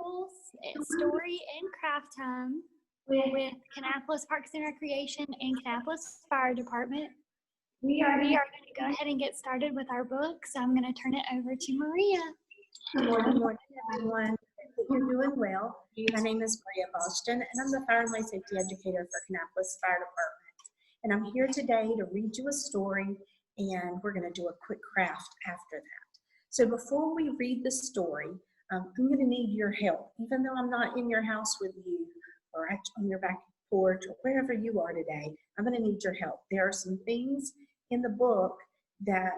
Girls. It's story and craft time with Kannapolis Parks and Recreation and Kannapolis Fire Department. We are going to go ahead and get started with our book, so I'm going to turn it over to Maria. Good morning, everyone. I hope you're doing well. My name is Maria Bostian, and I'm the Fire and Life Safety Educator for Kannapolis Fire Department. And I'm here today to read you a story, and we're going to do a quick craft after that. So before we read the story, I'm going to need your help. Even though I'm not in your house with you or on your back porch or wherever you are today, I'm going to need your help. There are some things in the book that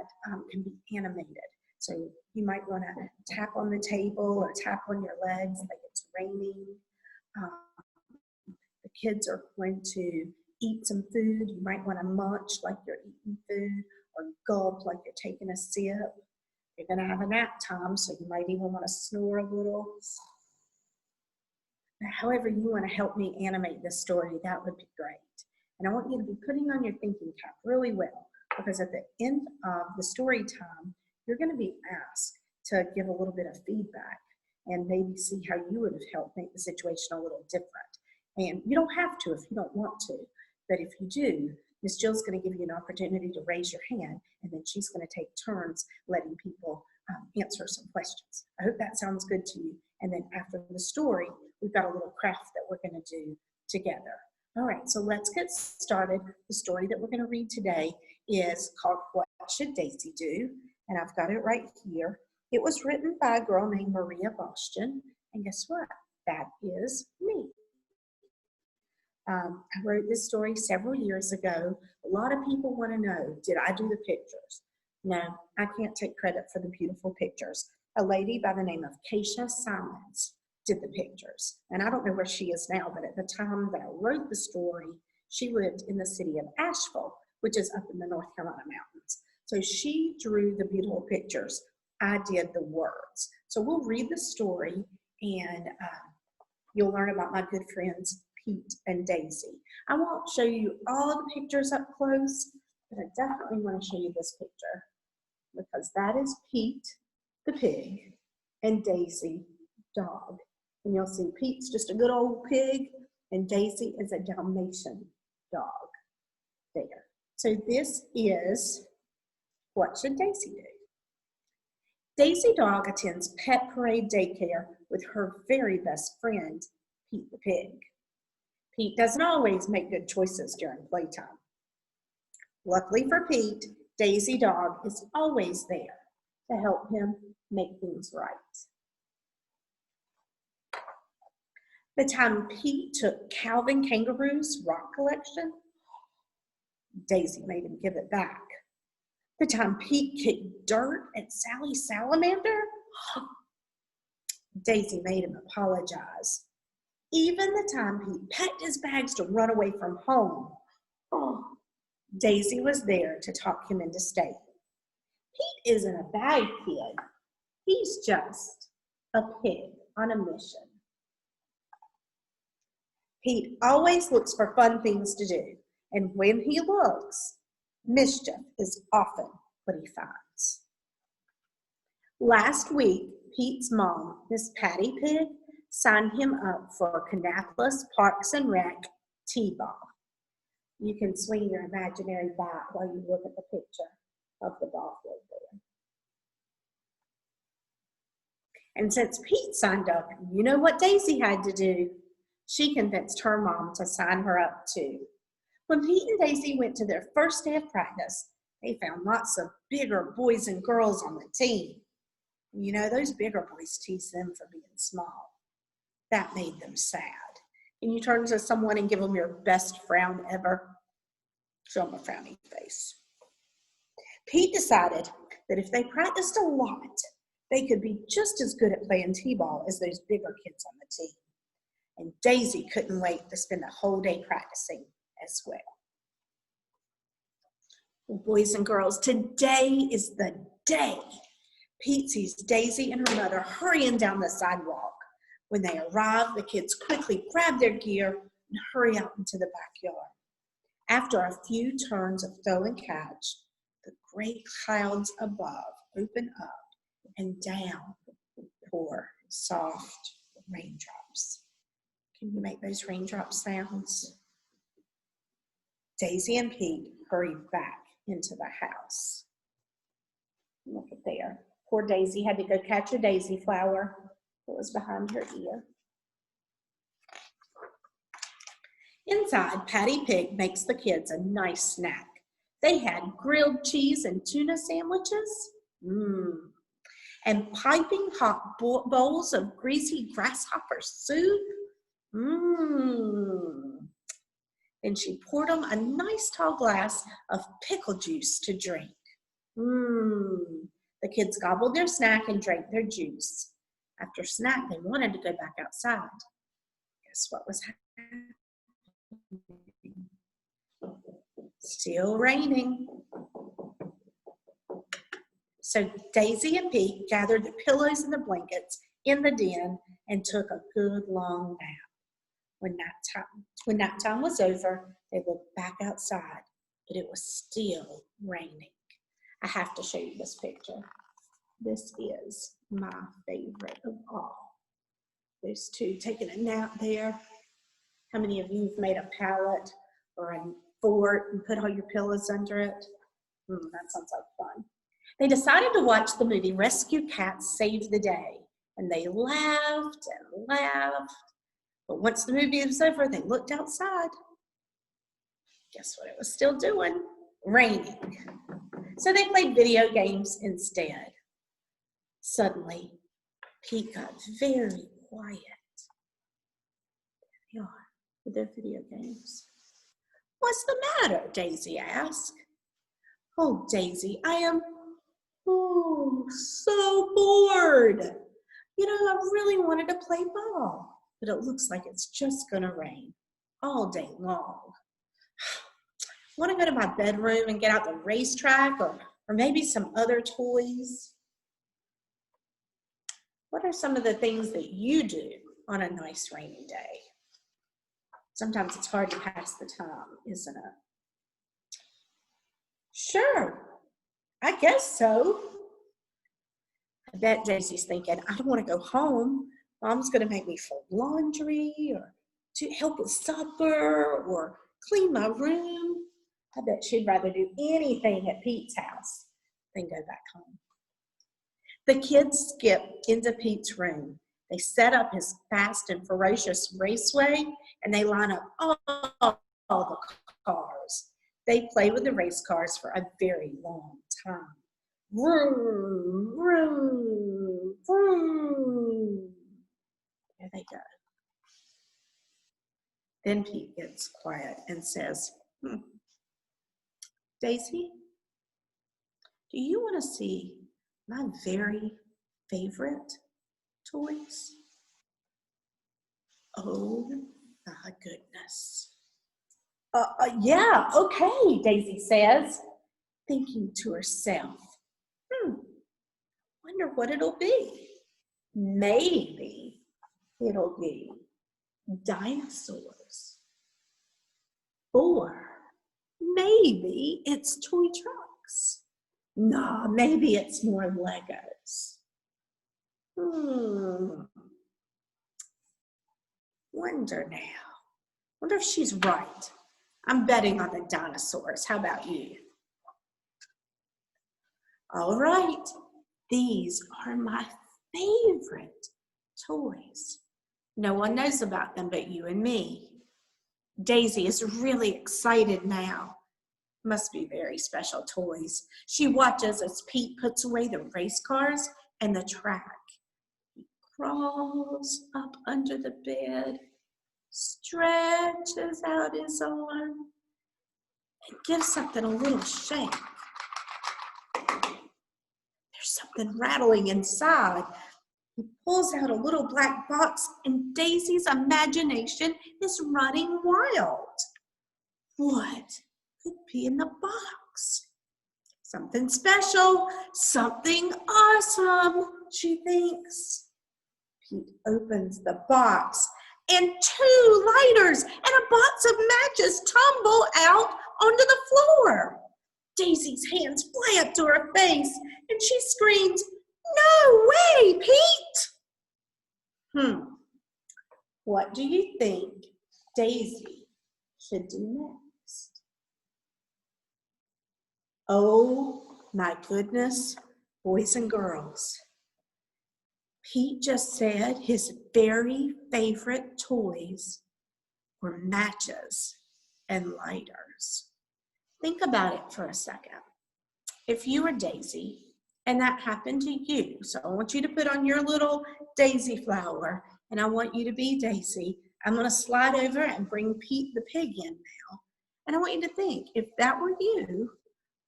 can be animated. So you might want to tap on the table or tap on your legs like it's raining. The kids are going to eat some food. You might want to munch like you're eating food or gulp like you're taking a sip. You're going to have a nap time, so you might even want to snore a little. However you want to help me animate this story, that would be great. And I want you to be putting on your thinking cap really well, because at the end of the story time, you're going to be asked to give a little bit of feedback and maybe see how you would have helped make the situation a little different. And you don't have to if you don't want to, but if you do, Miss Jill's going to give you an opportunity to raise your hand, and then she's going to take turns letting people answer some questions. I hope that sounds good to you. And then after the story, we've got a little craft that we're going to do together. All right, so let's get started. The story that we're going to read today is called What Should Daisy Do? And I've got it right here. It was written by a girl named Maria Bostian, and guess what? That is me. I wrote this story several years ago. A lot of people want to know, did I do the pictures? No, I can't take credit for the beautiful pictures. A lady by the name of Keisha Simons did the pictures. And I don't know where she is now, but at the time that I wrote the story, she lived in the city of Asheville, which is up in the North Carolina mountains. So she drew the beautiful pictures. I did the words. So we'll read the story, and you'll learn about my good friends, Pete and Daisy. I won't show you all the pictures up close, but I definitely want to show you this picture, because that is Pete, the pig, and Daisy, dog. And you'll see Pete's just a good old pig, and Daisy is a Dalmatian dog there. So this is What Should Daisy Do? Daisy Dog attends Pet Parade Daycare with her very best friend, Pete the pig. Pete doesn't always make good choices during playtime. Luckily for Pete, Daisy Dog is always there to help him make things right. The time Pete took Calvin Kangaroo's rock collection, Daisy made him give it back. The time Pete kicked dirt at Sally Salamander, Daisy made him apologize. Even the time Pete packed his bags to run away from home, Daisy was there to talk him into staying. Pete isn't a bad kid. He's just a pig on a mission. Pete always looks for fun things to do, and when he looks, mischief is often what he finds. Last week, Pete's mom, Miss Patty Pig, signed him up for Kannapolis Parks and Rec T-ball. You can swing your imaginary bat while you look at the picture of the ball field there. And since Pete signed up, you know what Daisy had to do? She convinced her mom to sign her up too. When Pete and Daisy went to their first day of practice, they found lots of bigger boys and girls on the team. You know, those bigger boys tease them for being small. That made them sad. Can you turn to someone and give them your best frown ever? Show them a frowny face. Pete decided that if they practiced a lot, they could be just as good at playing t-ball as those bigger kids on the team. And Daisy couldn't wait to spend the whole day practicing as well. Well, boys and girls, today is the day. Pete sees Daisy and her mother hurrying down the sidewalk. When they arrive, the kids quickly grab their gear and hurry out into the backyard. After a few turns of throw and catch, the gray clouds above open up and down pour soft raindrops. Can you make those raindrop sounds? Daisy and Pete hurry back into the house. Look at there. Poor Daisy had to go catch a daisy flower that was behind her ear. Inside, Patty Pig makes the kids a nice snack. They had grilled cheese and tuna sandwiches. And piping hot bowls of greasy grasshopper soup. Then she poured them a nice tall glass of pickle juice to drink. The kids gobbled their snack and drank their juice. After snack, they wanted to go back outside. Guess what was happening? Still raining. So Daisy and Pete gathered the pillows and the blankets in the den and took a good long nap. When nap time was over, they looked back outside, but it was still raining. I have to show you this picture. This is my favorite of all. Those two taking a nap there. How many of you have made a pallet or a fort and put all your pillows under it? That sounds like fun. They decided to watch the movie Rescue Cats Save the Day, and they laughed and laughed. But once the movie was over, they looked outside. Guess what it was still doing? Raining. So they played video games instead. Suddenly, Pete got very quiet. There they are with their video games. What's the matter? Daisy asked. Oh, Daisy, I am so bored. You know, I really wanted to play ball, but it looks like it's just going to rain all day long. Want to go to my bedroom and get out the racetrack or maybe some other toys? What are some of the things that you do on a nice rainy day? Sometimes it's hard to pass the time, isn't it? Sure, I guess so. I bet Daisy's thinking, I don't want to go home. Mom's going to make me fold laundry or to help with supper or clean my room. I bet she'd rather do anything at Pete's house than go back home. The kids skip into Pete's room. They set up his fast and ferocious raceway, and they line up all the cars. They play with the race cars for a very long time. Vroom, vroom, vroom. There they go. Then Pete gets quiet and says, Daisy, do you want to see my very favorite toys? Oh my goodness. Yeah, okay, Daisy says, thinking to herself, wonder what it'll be. Maybe it'll be dinosaurs. Or maybe it's toy trucks. No, maybe it's more Legos. Wonder now. Wonder if she's right. I'm betting on the dinosaurs. How about you? All right. These are my favorite toys. No one knows about them but you and me. Daisy is really excited now. Must be very special toys. She watches as Pete puts away the race cars and the track. He crawls up under the bed, stretches out his arm, and gives something a little shake. There's something rattling inside. He pulls out a little black box, and Daisy's imagination is running wild. What could be in the box? Something special, something awesome, she thinks. Pete opens the box, and 2 lighters and a box of matches tumble out onto the floor. Daisy's hands fly up to her face, and she screams, "No way, Pete!" What do you think Daisy should do next? Oh my goodness, boys and girls. Pete just said his very favorite toys were matches and lighters. Think about it for a second. If you were Daisy and that happened to you, so I want you to put on your little daisy flower and I want you to be Daisy. I'm going to slide over and bring Pete the pig in now. And I want you to think, if that were you,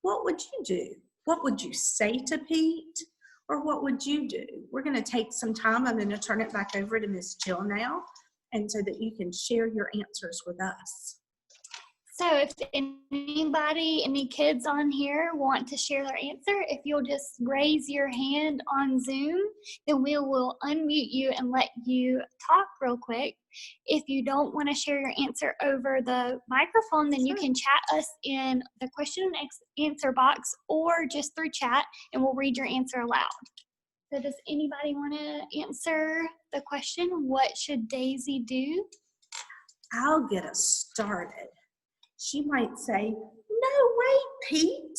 what would you do? What would you say to Pete? Or what would you do? We're going to take some time. I'm going to turn it back over to Miss Jill now, and so that you can share your answers with us. So if any kids on here want to share their answer, if you'll just raise your hand on Zoom, then we will unmute you and let you talk real quick. If you don't want to share your answer over the microphone, then you can chat us in the question and answer box or just through chat, and we'll read your answer aloud. So does anybody want to answer the question, what should Daisy do? I'll get us started. She might say, no way, Pete.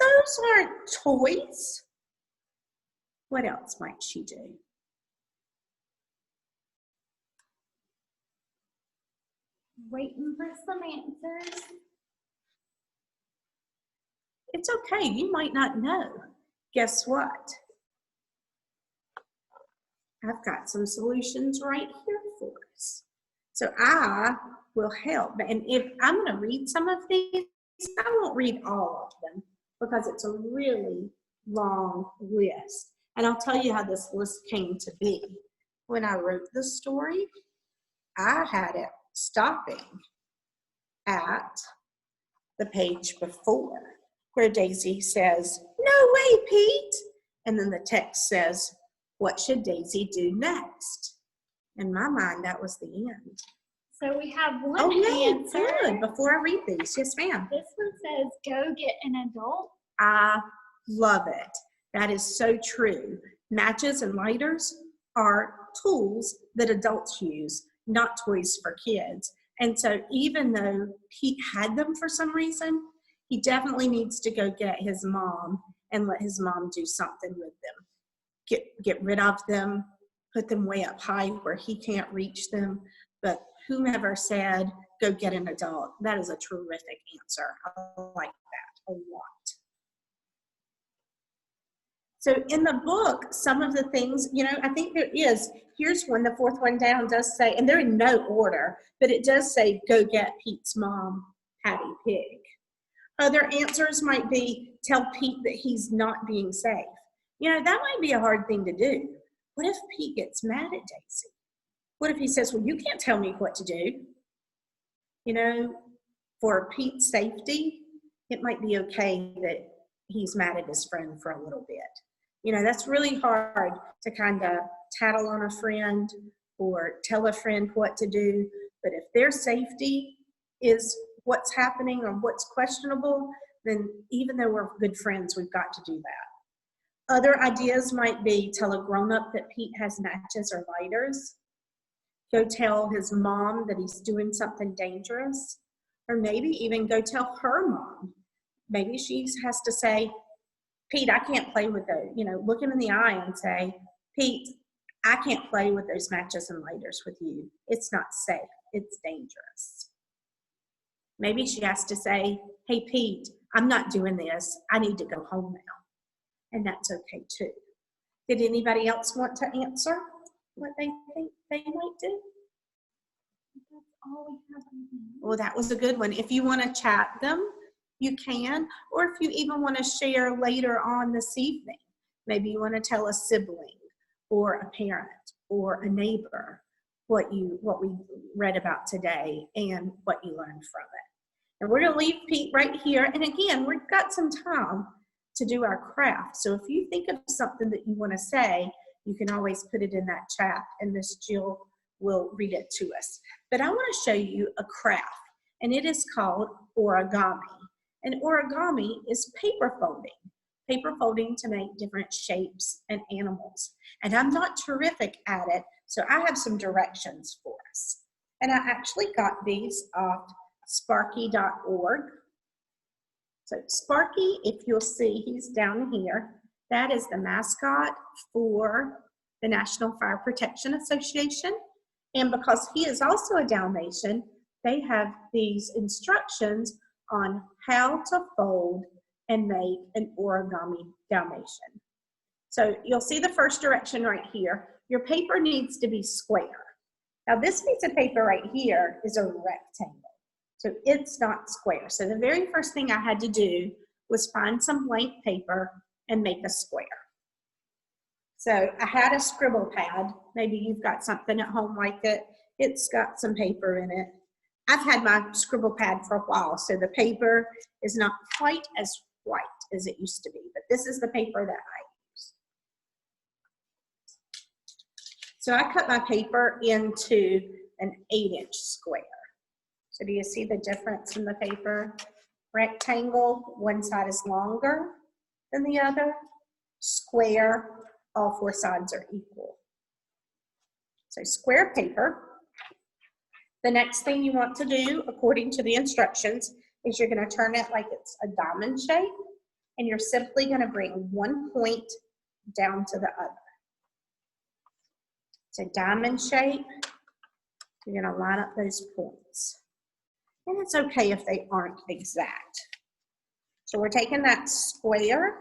Those aren't toys. What else might she do? Waiting for some answers. It's okay, you might not know. Guess what? I've got some solutions right here for us. So I will help. And if I'm going to read some of these, I won't read all of them because it's a really long list. And I'll tell you how this list came to be. When I wrote the story, I had it stopping at the page before where Daisy says, no way, Pete. And then the text says, what should Daisy do next? In my mind, that was the end. So we have one answer. Good. Before I read these, yes, ma'am. This one says, go get an adult. I love it. That is so true. Matches and lighters are tools that adults use, not toys for kids. And so even though Pete had them for some reason, he definitely needs to go get his mom and let his mom do something with them. Get rid of them, put them way up high where he can't reach them. But whomever said, go get an adult, that is a terrific answer. I like that a lot. So in the book, some of the things, I think there is, here's one, the fourth one down does say, and they're in no order, but it does say, go get Pete's mom, Patty Pig. Other answers might be, tell Pete that he's not being safe. That might be a hard thing to do. What if Pete gets mad at Daisy? What if he says, well, you can't tell me what to do? For Pete's safety, it might be okay that he's mad at his friend for a little bit. That's really hard to kind of tattle on a friend or tell a friend what to do. But if their safety is what's happening or what's questionable, then even though we're good friends, we've got to do that. Other ideas might be tell a grown-up that Pete has matches or lighters. Go tell his mom that he's doing something dangerous. Or maybe even go tell her mom. Maybe she has to say, Pete, I can't play with those. Look him in the eye and say, Pete, I can't play with those matches and lighters with you. It's not safe. It's dangerous. Maybe she has to say, hey, Pete, I'm not doing this. I need to go home now. And that's okay too. Did anybody else want to answer what they think they might do? That's all we have. Well, that was a good one. If you want to chat them, you can, or if you even want to share later on this evening, maybe you want to tell a sibling or a parent or a neighbor what we read about today and what you learned from it. And we're going to leave Pete right here. And again, we've got some time to do our craft. So if you think of something that you want to say, you can always put it in that chat and Miss Jill will read it to us. But I want to show you a craft, and it is called origami. And origami is paper folding to make different shapes and animals. And I'm not terrific at it, So I have some directions for us. And I actually got these off sparky.org. So Sparky, if you'll see, he's down here. That is the mascot for the National Fire Protection Association. And because he is also a Dalmatian, they have these instructions on how to fold and make an origami Dalmatian. So you'll see the first direction right here. Your paper needs to be square. Now this piece of paper right here is a rectangle. So it's not square. So the very first thing I had to do was find some blank paper and make a square. So I had a scribble pad. Maybe you've got something at home like it. It's got some paper in it. I've had my scribble pad for a while, so the paper is not quite as white as it used to be, but this is the paper that I use. So I cut my paper into an 8-inch square. So do you see the difference in the paper? Rectangle, one side is longer than the other. Square, all 4 sides are equal. So square paper. The next thing you want to do, according to the instructions, is you're going to turn it like it's a diamond shape, and you're simply going to bring one point down to the other. It's a diamond shape. You're going to line up those points. And it's okay if they aren't exact. So we're taking that square.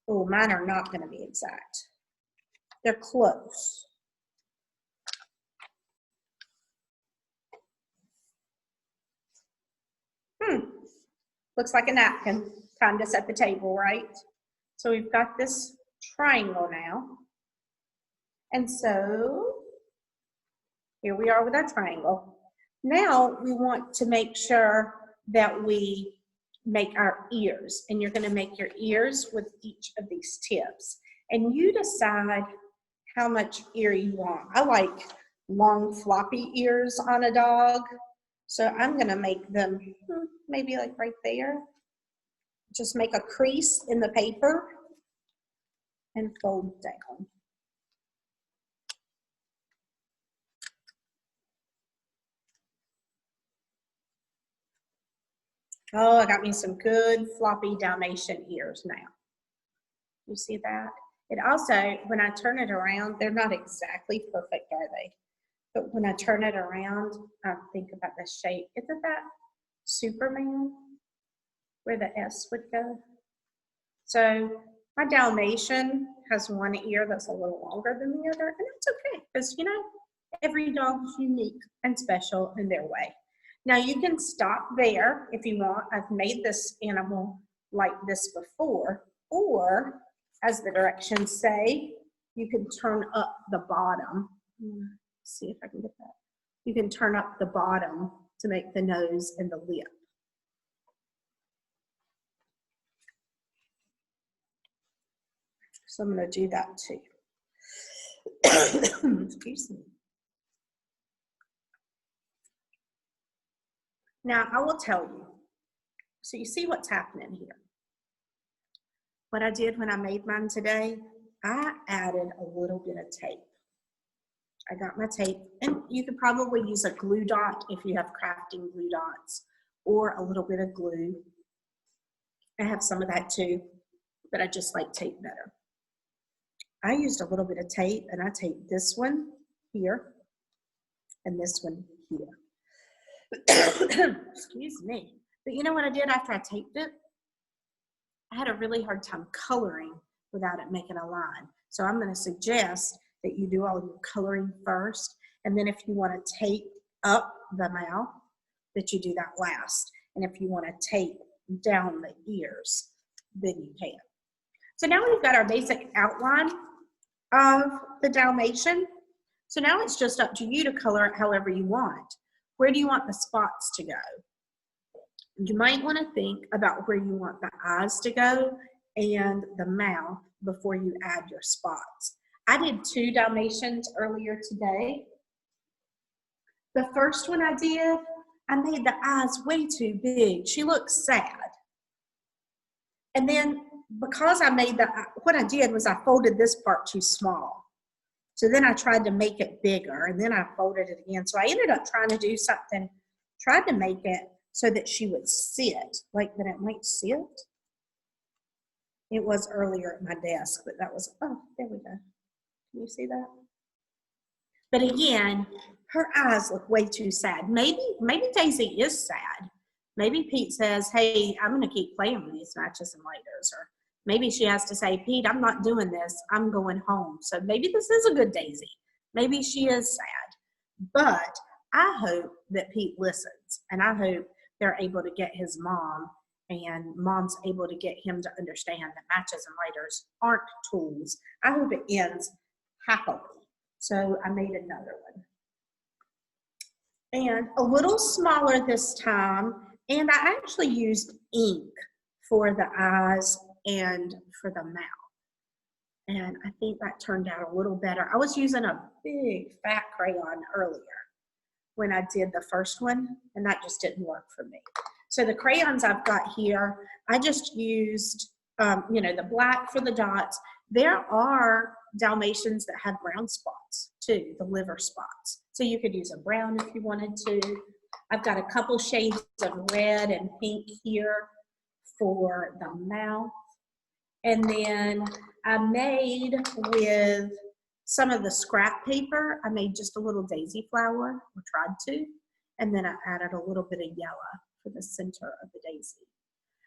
Oh, mine are not going to be exact. They're close. Looks like a napkin. Time to set the table, right? So we've got this triangle now. And so here we are with our triangle. Now we want to make sure that we make our ears. And you're going to make your ears with each of these tips. And you decide how much ear you want. I like long floppy ears on a dog. So I'm going to make them maybe like right there. Just make a crease in the paper and fold down. Oh, I got me some good floppy Dalmatian ears now. You see that? It also, when I turn it around, they're not exactly perfect, are they? But when I turn it around, I think about the shape. Isn't that Superman, where the S would go? So my Dalmatian has one ear that's a little longer than the other, and that's okay, because, you know, every dog is unique and special in their way. Now you can stop there if you want. I've made this animal like this before, or as the directions say, you can turn up the bottom. See if I can get that. You can turn up the bottom to make the nose and the lip. So I'm going to do that too. Excuse me. Now I will tell you. So you see what's happening here. What I did when I made mine today, I added a little bit of tape. I got my tape, and you could probably use a glue dot if you have crafting glue dots, or a little bit of glue. I have some of that too, but I just like tape better. I used a little bit of tape, and I taped this one here and this one here. Excuse me. But you know what I did after I taped it? I had a really hard time coloring without it making a line. So I'm going to suggest that you do all your coloring first, and then if you want to tape up the mouth, that you do that last. And if you want to tape down the ears, then you can. So now we've got our basic outline of the Dalmatian. So now it's just up to you to color it however you want. Where do you want the spots to go? You might want to think about where you want the eyes to go and the mouth before you add your spots. I did 2 Dalmatians earlier today. The first one I did, I made the eyes way too big. She looks sad. And then because I made what I did was I folded this part too small. So then I tried to make it bigger, and then I folded it again. So I ended up trying to do something, tried to make it so that she would sit, like that it might sit. It was earlier at my desk, but that was, oh, there we go. Can you see that? But again, her eyes look way too sad. Maybe Daisy is sad. Maybe Pete says, hey, I'm going to keep playing with these matches and lighters. Or maybe she has to say, Pete, I'm not doing this. I'm going home. So maybe this is a good Daisy. Maybe she is sad. But I hope that Pete listens. And I hope they're able to get his mom, and mom's able to get him to understand that matches and lighters aren't tools. I hope it ends happily. So I made another one. And a little smaller this time. And I actually used ink for the eyes and for the mouth. And I think that turned out a little better. I was using a big fat crayon earlier when I did the first one, and that just didn't work for me. So the crayons I've got here, I just used, the black for the dots. There are Dalmatians that have brown spots too, the liver spots. So you could use a brown if you wanted to. I've got a couple shades of red and pink here for the mouth. And then I made with some of the scrap paper, I made just a little daisy flower, or tried to, and then I added a little bit of yellow for the center of the daisy.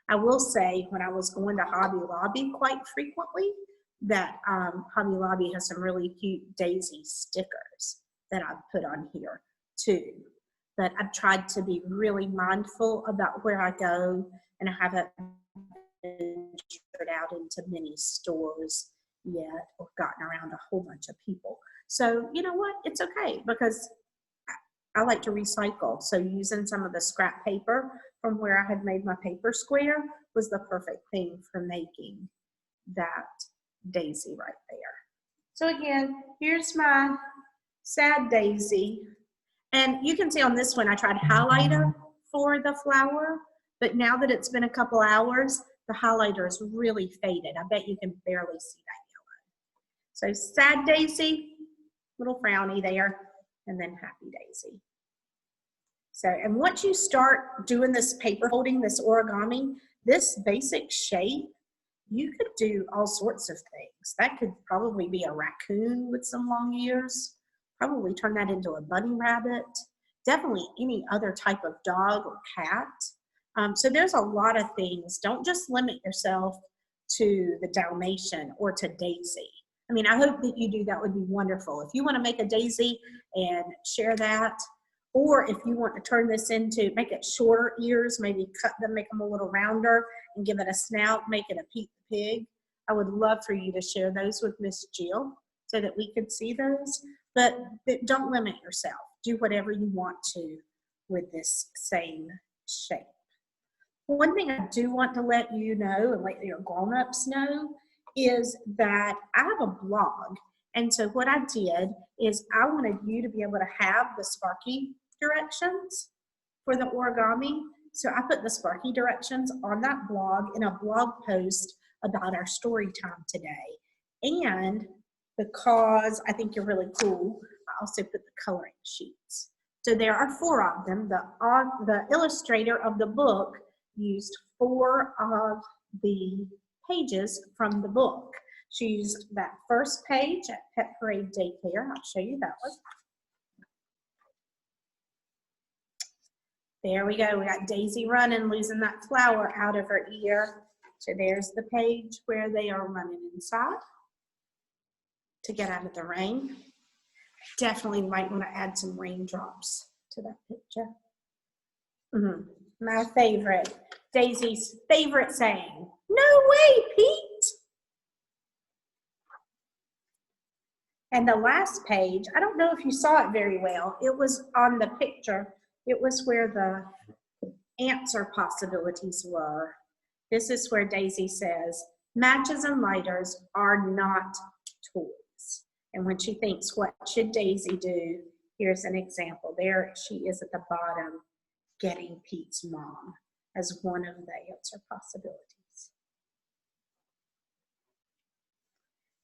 I will say, when I was going to Hobby Lobby quite frequently, that Hobby Lobby has some really cute daisy stickers that I've put on here too. But I've tried to be really mindful about where I go, and I haven't ventured out into many stores yet or gotten around a whole bunch of people. So you know what? It's okay, because I like to recycle. So using some of the scrap paper from where I had made my paper square was the perfect thing for making that daisy right there. So again, here's my sad daisy. And you can see on this one, I tried highlighter for the flower, but now that it's been a couple hours, the highlighter is really faded. I bet you can barely see that yellow. So sad daisy, little frowny there, and then happy daisy. So, and once you start doing this paper folding, this origami, this basic shape, you could do all sorts of things. That could probably be a raccoon with some long ears. Probably turn that into a bunny rabbit. Definitely any other type of dog or cat. So there's a lot of things. Don't just limit yourself to the Dalmatian or to Daisy. I mean, I hope that you do. That would be wonderful. If you want to make a Daisy and share that, or if you want to turn this into, make it shorter ears, maybe cut them, make them a little rounder, and give it a snout, make it a Pete the Pig. I would love for you to share those with Miss Jill so that we could see those. But don't limit yourself. Do whatever you want to with this same shape. One thing I do want to let you know, and let your grown-ups know, is that I have a blog. And so what I did is I wanted you to be able to have the Sparky directions for the origami. So I put the Sparky directions on that blog in a blog post about our story time today. And because I think you're really cool, I also put the coloring sheets. So there are 4 of them. The illustrator of the book used 4 of the pages from the book. She used that first page at Pet Parade Daycare. I'll show you that one. There we go. We got Daisy running, losing that flower out of her ear. So there's the page where they are running inside to get out of the rain. Definitely might want to add some raindrops to that picture. My favorite, Daisy's favorite saying, "No way, Pete." And the last page, I don't know if you saw it very well. It was on the picture. It was where the answer possibilities were. This is where Daisy says, matches and lighters are not toys. And when she thinks, what should Daisy do? Here's an example. There she is at the bottom, getting Pete's mom as one of the answer possibilities.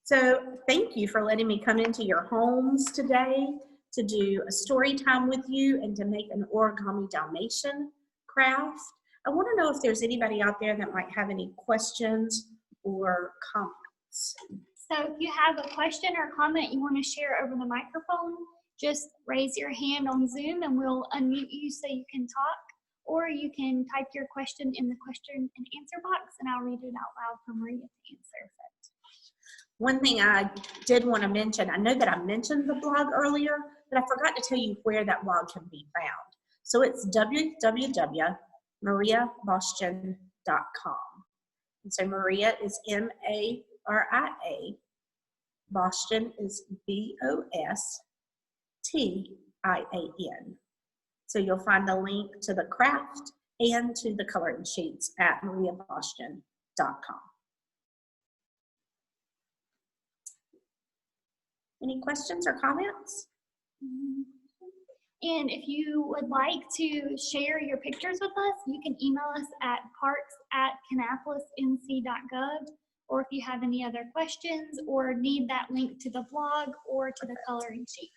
So thank you for letting me come into your homes today to do a story time with you and to make an origami Dalmatian craft. I want to know if there's anybody out there that might have any questions or comments. So if you have a question or comment you want to share over the microphone, just raise your hand on Zoom and we'll unmute you so you can talk, or you can type your question in the question and answer box and I'll read it out loud for Maria to answer. One thing I did want to mention, I know that I mentioned the blog earlier, but I forgot to tell you where that blog can be found. So it's www.mariabostian.com. And so Maria is M-A-R-I-A, Bostian is B-O-S-T-I-A-N. So you'll find the link to the craft and to the coloring sheets at mariabostian.com. Any questions or comments? And if you would like to share your pictures with us, you can email us at parks@kannapolisnc.gov, or if you have any other questions or need that link to the blog or to the coloring sheets.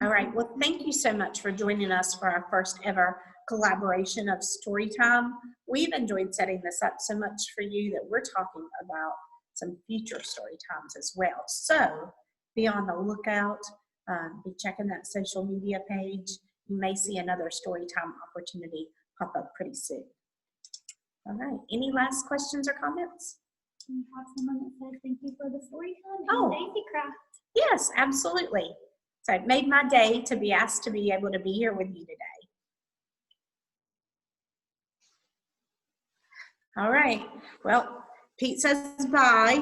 All right, well, thank you so much for joining us for our first ever collaboration of Storytime. We've enjoyed setting this up so much for you that we're talking about some future story times as well. So be on the lookout, be checking that social media page. You may see another Storytime opportunity pop up pretty soon. All right, any last questions or comments? We have someone that said thank you for the Storytime Oh, and Daisy Craft. Yes, absolutely. So it made my day to be asked to be able to be here with you today. All right, well, Pete says bye.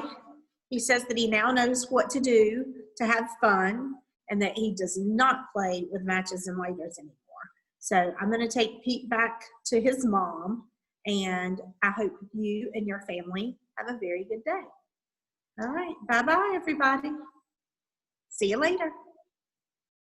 He says that he now knows what to do to have fun and that he does not play with matches and lighters anymore. So I'm going to take Pete back to his mom, and I hope you and your family have a very good day. All right, bye-bye, everybody. See you later.